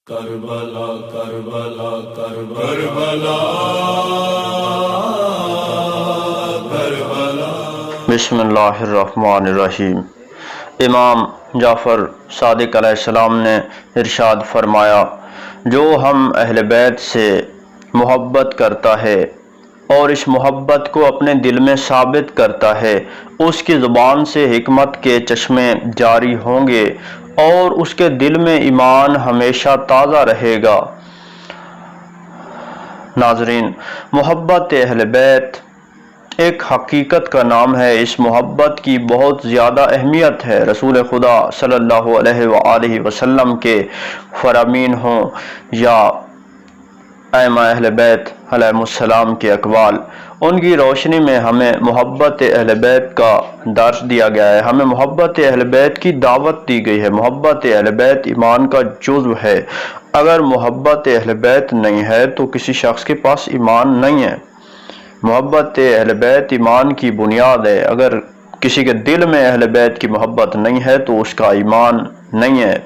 کربلا کربلا کربلا کربلا۔ بسم اللہ الرحمن الرحیم۔ امام جعفر صادق علیہ السلام نے ارشاد فرمایا، جو ہم اہل بیت سے محبت کرتا ہے اور اس محبت کو اپنے دل میں ثابت کرتا ہے، اس کی زبان سے حکمت کے چشمے جاری ہوں گے اور اس کے دل میں ایمان ہمیشہ تازہ رہے گا۔ ناظرین، محبت اہل بیت ایک حقیقت کا نام ہے۔ اس محبت کی بہت زیادہ اہمیت ہے۔ رسول خدا صلی اللہ علیہ وآلہ وسلم کے فرامین ہوں یا ائمہ اہل بیت علیہ السلام کے اقوال، ان کی روشنی میں ہمیں محبت اہل بیت کا درس دیا گیا ہے، ہمیں محبت اہل بیت کی دعوت دی گئی ہے۔ محبت اہل بیت ایمان کا جزو ہے۔ اگر محبت اہل بیت نہیں ہے تو کسی شخص کے پاس ایمان نہیں ہے۔ محبت اہل بیت ایمان کی بنیاد ہے۔ اگر کسی کے دل میں اہل بیت کی محبت نہیں ہے تو اس کا ایمان نہیں ہے،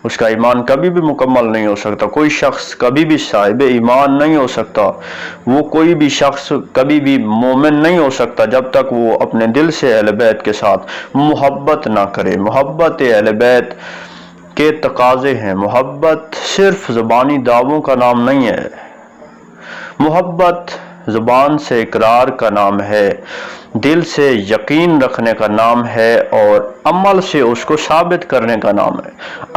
اس کا ایمان کبھی بھی مکمل نہیں ہو سکتا۔ کوئی شخص کبھی بھی صاحب ایمان نہیں ہو سکتا، وہ کوئی بھی شخص کبھی بھی مومن نہیں ہو سکتا جب تک وہ اپنے دل سے اہل بیت کے ساتھ محبت نہ کرے۔ محبت اہل بیت کے تقاضے ہیں۔ محبت صرف زبانی دعووں کا نام نہیں ہے، محبت زبان سے اقرار کا نام ہے، دل سے یقین رکھنے کا نام ہے اور عمل سے اس کو ثابت کرنے کا نام ہے۔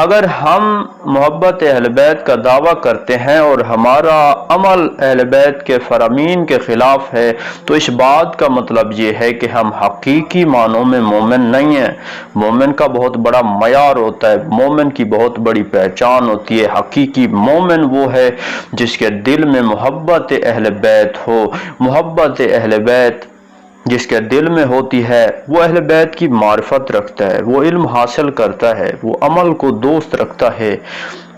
اگر ہم محبت اہل بیت کا دعویٰ کرتے ہیں اور ہمارا عمل اہل بیت کے فرامین کے خلاف ہے تو اس بات کا مطلب یہ ہے کہ ہم حقیقی معنوں میں مومن نہیں ہیں۔ مومن کا بہت بڑا معیار ہوتا ہے، مومن کی بہت بڑی پہچان ہوتی ہے۔ حقیقی مومن وہ ہے جس کے دل میں محبت اہل بیت ہو۔ محبت اہل بیت جس کے دل میں ہوتی ہے وہ اہل بیت کی معرفت رکھتا ہے، وہ علم حاصل کرتا ہے، وہ عمل کو دوست رکھتا ہے۔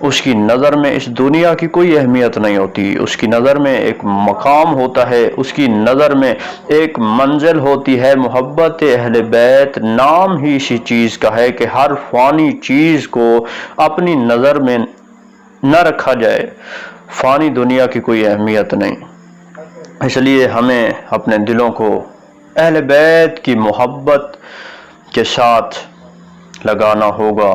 اس کی نظر میں اس دنیا کی کوئی اہمیت نہیں ہوتی، اس کی نظر میں ایک مقام ہوتا ہے، اس کی نظر میں ایک منزل ہوتی ہے۔ محبت اہل بیت نام ہی اسی چیز کا ہے کہ ہر فانی چیز کو اپنی نظر میں نہ رکھا جائے۔ فانی دنیا کی کوئی اہمیت نہیں، اس لیے ہمیں اپنے دلوں کو اہل بیت کی محبت کے ساتھ لگانا ہوگا۔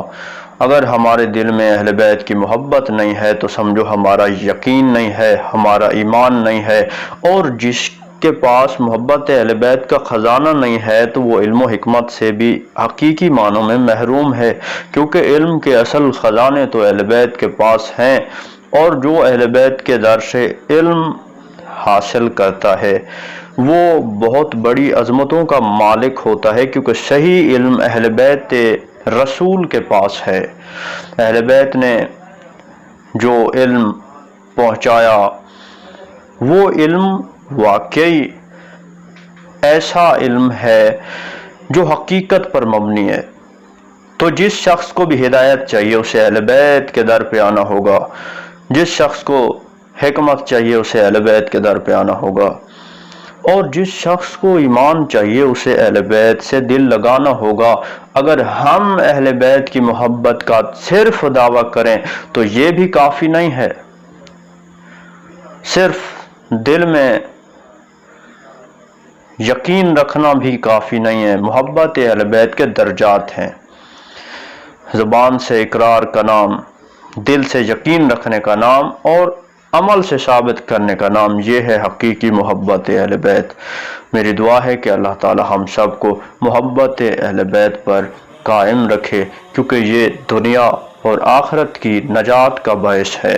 اگر ہمارے دل میں اہل بیت کی محبت نہیں ہے تو سمجھو ہمارا یقین نہیں ہے، ہمارا ایمان نہیں ہے، اور جس کے پاس محبت اہل بیت کا خزانہ نہیں ہے تو وہ علم و حکمت سے بھی حقیقی معنوں میں محروم ہے، کیونکہ علم کے اصل خزانے تو اہل بیت کے پاس ہیں، اور جو اہل بیت کے در سے علم حاصل کرتا ہے وہ بہت بڑی عظمتوں کا مالک ہوتا ہے، کیونکہ صحیح علم اہل بیت رسول کے پاس ہے۔ اہل بیت نے جو علم پہنچایا وہ علم واقعی ایسا علم ہے جو حقیقت پر مبنی ہے۔ تو جس شخص کو بھی ہدایت چاہیے اسے اہل بیت کے در پہ آنا ہوگا، جس شخص کو حکمت چاہیے اسے اہل بیت کے در پہ آنا ہوگا، اور جس شخص کو ایمان چاہیے اسے اہل بیت سے دل لگانا ہوگا۔ اگر ہم اہل بیت کی محبت کا صرف دعویٰ کریں تو یہ بھی کافی نہیں ہے، صرف دل میں یقین رکھنا بھی کافی نہیں ہے۔ محبت اہل بیت کے درجات ہیں، زبان سے اقرار کا نام، دل سے یقین رکھنے کا نام اور عمل سے ثابت کرنے کا نام، یہ ہے حقیقی محبت اہل بیت۔ میری دعا ہے کہ اللہ تعالی ہم سب کو محبت اہل بیت پر قائم رکھے، کیونکہ یہ دنیا اور آخرت کی نجات کا باعث ہے۔